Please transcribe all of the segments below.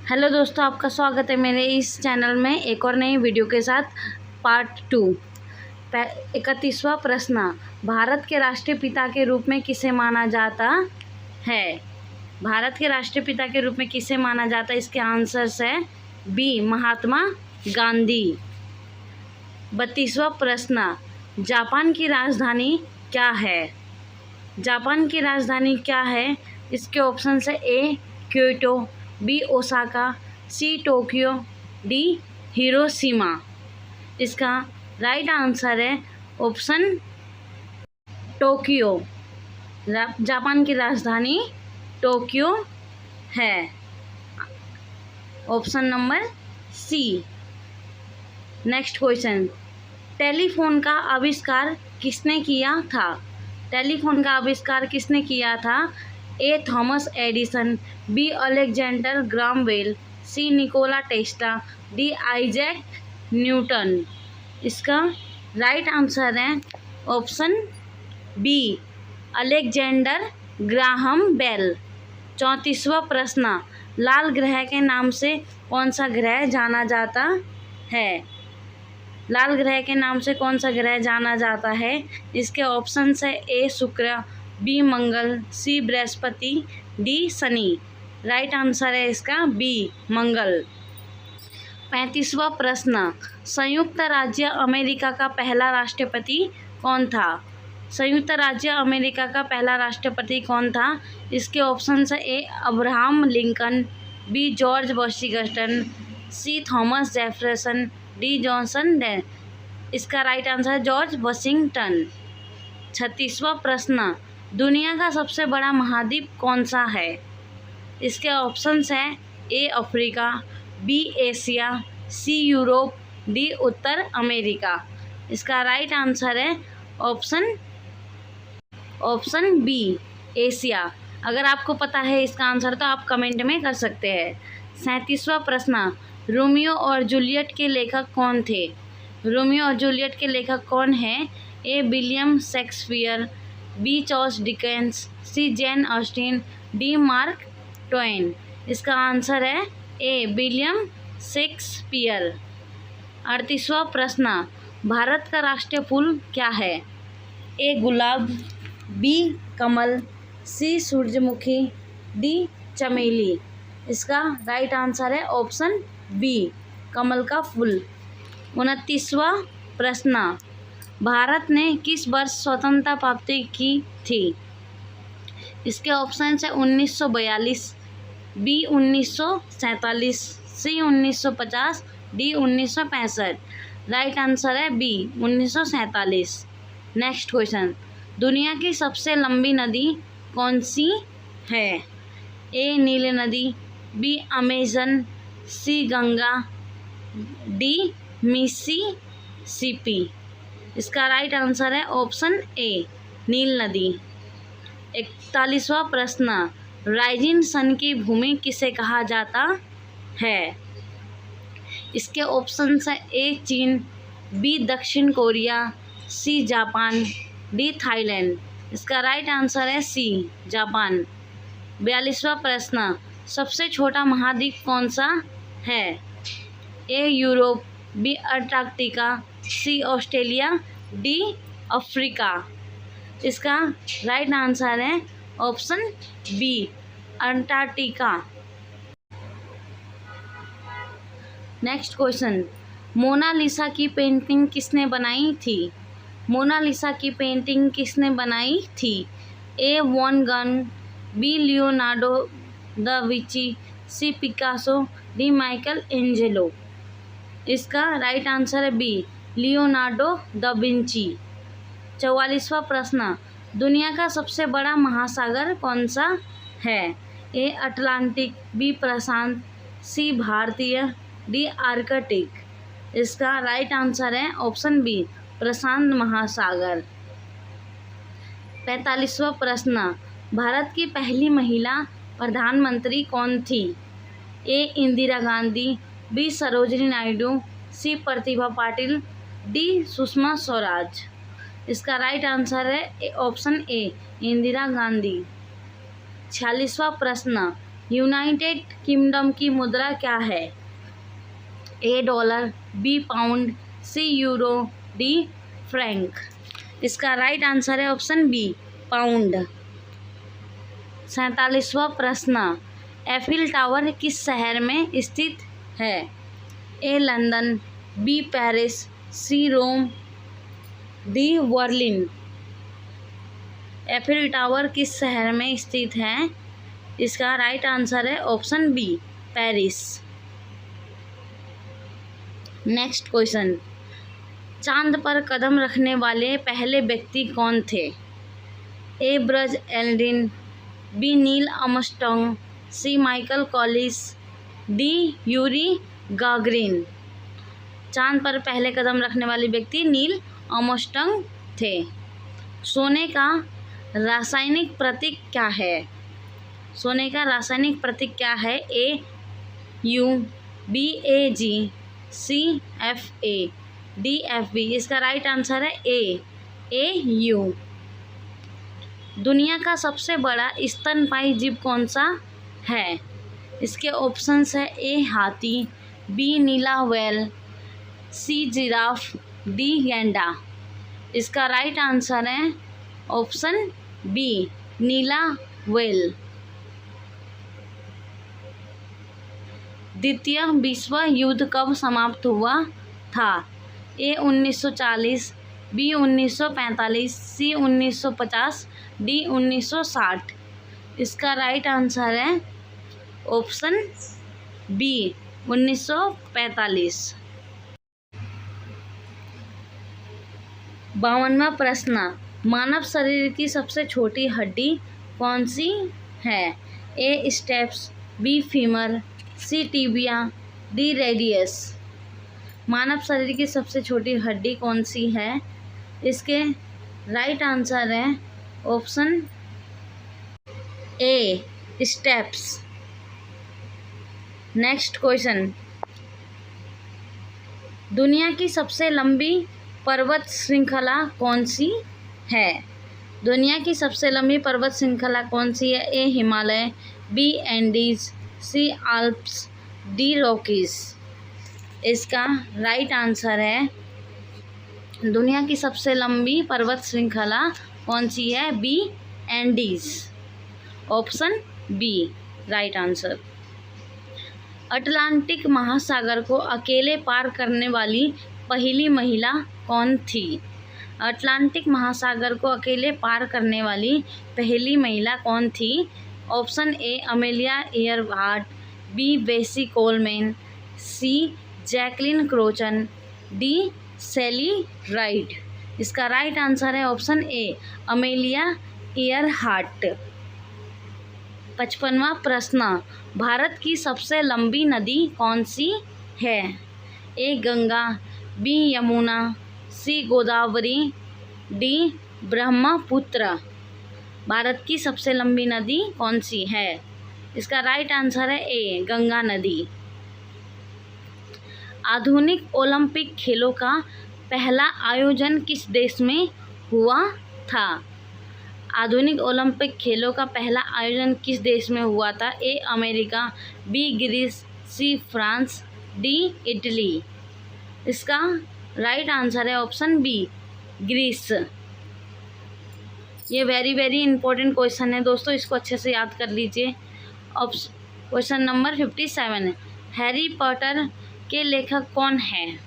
Hello दोस्तों, आपका स्वागत है मेरे इस चैनल में एक और नई वीडियो के साथ। पार्ट 2 31वां प्रश्न, भारत के राष्ट्रीय पिता के रूप में किसे माना जाता है? भारत के राष्ट्रीय पिता के रूप में किसे माना जाता है? इसके आंसर्स है बी महात्मा गांधी। 32वां प्रश्न, जापान की राजधानी क्या है? जापान की राजधानी क्या है? इसके ऑप्शन है A Kyoto, B Osaka, C Tokyo, D Hiroshima. इसका राइट आंसर है ऑप्शन टोक्यो। जापान की राजधानी टोक्यो है। Option number C. Next question, telephone का आविष्कार किसने किया था? टेलीफोन का आविष्कार किसने किया था? A Thomas Edison, B Alexander Graham Bell, C Nikola Tesla, D Isaac Newton. इसका राइट आंसर है option B Alexander Graham Bell. 34वां प्रश्न, लाल ग्रह के नाम से कौन सा ग्रह जाना जाता है? लाल ग्रह के नाम से कौन सा ग्रह जाना जाता है? इसके ऑप्शन है ए शुक्र, बी मंगल, सी बृहस्पति, डी शनि। राइट आंसर है इसका बी मंगल। 35वां प्रश्न, संयुक्त राज्य अमेरिका का पहला राष्ट्रपति कौन था? संयुक्त राज्य अमेरिका का पहला राष्ट्रपति कौन था? इसके ऑप्शन है A Abraham Lincoln, B George Washington, C Thomas Jefferson, D Johnson डे। इसका राइट आंसर है जॉर्ज वॉशिंगटन। 36वां प्रश्न, दुनिया का सबसे बड़ा महाद्वीप कौन सा है? इसके ऑप्शंस हैं A Africa, B Asia, C Europe, D उत्तर अमेरिका। इसका राइट आंसर है ऑप्शन बी एशिया। अगर आपको पता है इसका आंसर तो आप कमेंट में कर सकते हैं। 37वां प्रश्न, रोमियो और जूलियट के लेखक कौन थे? रोमियो और जूलियट के लेखक कौन हैं? A William Shakespeare, B Charles Dickens, C Jane Austen, D Mark Twain. इसका आंसर है ए विलियम शेक्सपियर। 38वां प्रश्न, भारत का राष्ट्रीय फूल क्या है? ए गुलाब, बी कमल, सी सूरजमुखी, डी चमेली। इसका राइट आंसर है ऑप्शन बी कमल का फूल। 29वां प्रश्न, भारत ने किस वर्ष स्वतंत्रता प्राप्ति की थी? इसके ऑप्शन है 1942, बी 1947, सी 1950, डी 1965। राइट आंसर है बी 1947। नेक्स्ट क्वेश्चन, दुनिया की सबसे लंबी नदी कौन सी है? ए नील नदी, बी अमेजन, सी गंगा, डी मिसिसिपी। इसका राइट आंसर है ऑप्शन ए नील नदी। 41वां प्रश्न, राइजिंग सन की भूमि किसे कहा जाता है? इसके ऑप्शन है ए चीन, बी दक्षिण Korea, C Japan, D Thailand. इसका राइट आंसर है सी जापान। 42वां प्रश्न, सबसे छोटा महाद्वीप कौन सा है? A Europe, B Antarctica, C Australia, D Africa. इसका राइट आंसर है option B Antarctica. Next question, Mona Lisa की पेंटिंग किसने बनाई थी? मोनालिसा की पेंटिंग किसने बनाई थी? A Van Gogh, B Leonardo da Vinci, C Picasso, D Michelangelo. इसका राइट आंसर है बी लियोनार्डो दा विंची। 44वां प्रश्न, दुनिया का सबसे बड़ा महासागर कौन सा है? ए अटलांटिक, बी प्रशांत, सी भारतीय, डी आर्कटिक। इसका राइट आंसर है ऑप्शन बी प्रशांत महासागर। 45वां प्रश्न, भारत की पहली महिला प्रधानमंत्री कौन थी? ए इंदिरा गांधी, बी सरोजिनी नायडू, सी प्रतिभा पाटिल, डी सुषमा स्वराज। इसका राइट आंसर है ऑप्शन ए इंदिरा गांधी। 46वां प्रश्न, यूनाइटेड किंगडम की मुद्रा क्या है? A dollar, B pound, C euro, D Frank. इसका राइट आंसर है ऑप्शन बी, पाउंड। 47वां प्रश्न, एफिल टावर किस शहर में स्थित है? ए लंदन, बी पेरिस, सी रोम, डी बर्लिन। एफिल टावर किस शहर में स्थित है? इसका राइट आंसर है option B, Paris. Next question, चांद पर कदम रखने वाले पहले व्यक्ति कौन थे? A Buzz Aldrin, B Neil Armstrong, C Michael Collins, D Yuri Gagarin. चांद पर पहले कदम रखने वाले व्यक्ति नील आर्मस्ट्रॉन्ग थे। सोने का रासायनिक प्रतीक क्या है? सोने का रासायनिक प्रतीक क्या है? A U, B A G, C F A, D F B. इसका राइट आंसर है ए यू। दुनिया का सबसे बड़ा स्तनपायी जीव कौन सा है? इसके ऑप्शंस है ए हाथी, बी नीला व्हेल, सी जिराफ, डी गैंडा। इसका राइट आंसर है ऑप्शन बी, नीला व्हेल। द्वितीय विश्व युद्ध कब समाप्त हुआ था? ए 1940, बी 1945, सी 1950, डी 1960। इसका राइट आंसर है ऑप्शन बी, 1945। 52वां प्रश्न, मानव शरीर की सबसे छोटी हड्डी कौन सी है? ए स्टेप्स, बी फीमर, सी टिबिया, डी रेडियस। मानव शरीर की सबसे छोटी हड्डी कौन सी है? इसके राइट आंसर है option A, steps. Next question, दुनिया की सबसे लंबी पर्वत श्रृंखला कौन सी है? दुनिया की सबसे लंबी पर्वत श्रृंखला कौन सी है? ए हिमालय, बी एंडीज, सी आल्प्स, डी रॉकीज। इसका राइट आंसर है, दुनिया की सबसे लंबी पर्वत श्रृंखला कौन सी है? B Andes. Option B right answer. Atlantic महासागर को अकेले पार करने वाली पहली महिला कौन थी? अटलांटिक महासागर को अकेले पार करने वाली पहली महिला कौन थी? Option A Amelia Earhart, B बेसी कोलमैन, सी जैकलिन क्रोचन, डी सैली राइड। इसका राइट आंसर है ऑप्शन ए, अमेलिया इयरहार्ट। 55वां प्रश्न, भारत की सबसे लंबी नदी कौन सी है? ए गंगा, बी यमुना, सी गोदावरी, डी ब्रह्मपुत्र। भारत की सबसे लंबी नदी कौन सी है? इसका राइट आंसर है ए, गंगा नदी। आधुनिक ओलंपिक खेलों का पहला आयोजन किस देश में हुआ था? आधुनिक ओलंपिक खेलों का पहला आयोजन किस देश में हुआ था? A America, B Greece, C France, D Italy. इसका राइट आंसर है ऑप्शन बी, ग्रीस। ये वेरी इंपॉर्टेंट क्वेश्चन है दोस्तों, इसको अच्छे से याद कर लीजिए। क्वेश्चन नंबर 57 है, हैरी पॉटर के लेखक कौन है?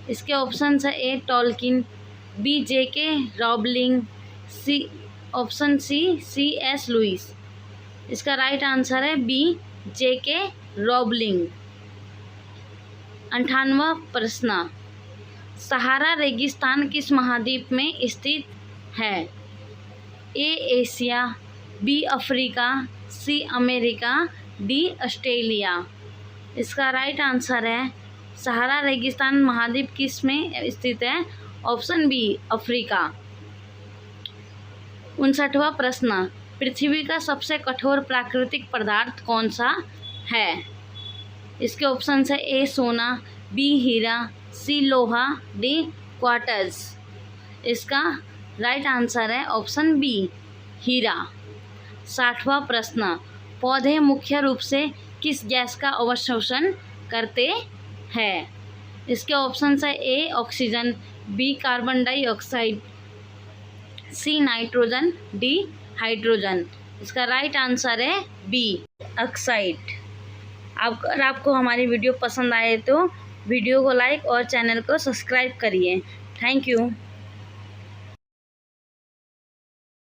इसके ऑप्शंस है A Tolkien, B J K Rowling, C option C S Lewis. इसका राइट आंसर है बी, जेके रॉबलिंग। 58वां प्रश्न, सहारा रेगिस्तान किस महाद्वीप में स्थित है? A Asia, B Africa, C America, D Australia. इसका राइट आंसर है, सहारा रेगिस्तान महाद्वीप किस में स्थित है? Option B, Africa. 59वां प्रश्न, पृथ्वी का सबसे कठोर प्राकृतिक पदार्थ कौन सा है? इसके ऑप्शन है ए सोना, बी हीरा, सी लोहा, डी क्वार्ट्ज। इसका राइट आंसर है ऑप्शन बी, हीरा। 60वां प्रश्न, पौधे मुख्य रूप से किस गैस का अवशोषण करते हैं? इसके ऑप्शन है A oxygen, B carbon dioxide, C nitrogen, D hydrogen. इसका राइट आंसर है बी ऑक्साइड। अगर आपको हमारी वीडियो पसंद आए तो वीडियो को लाइक और चैनल को सब्सक्राइब करिए। Thank you.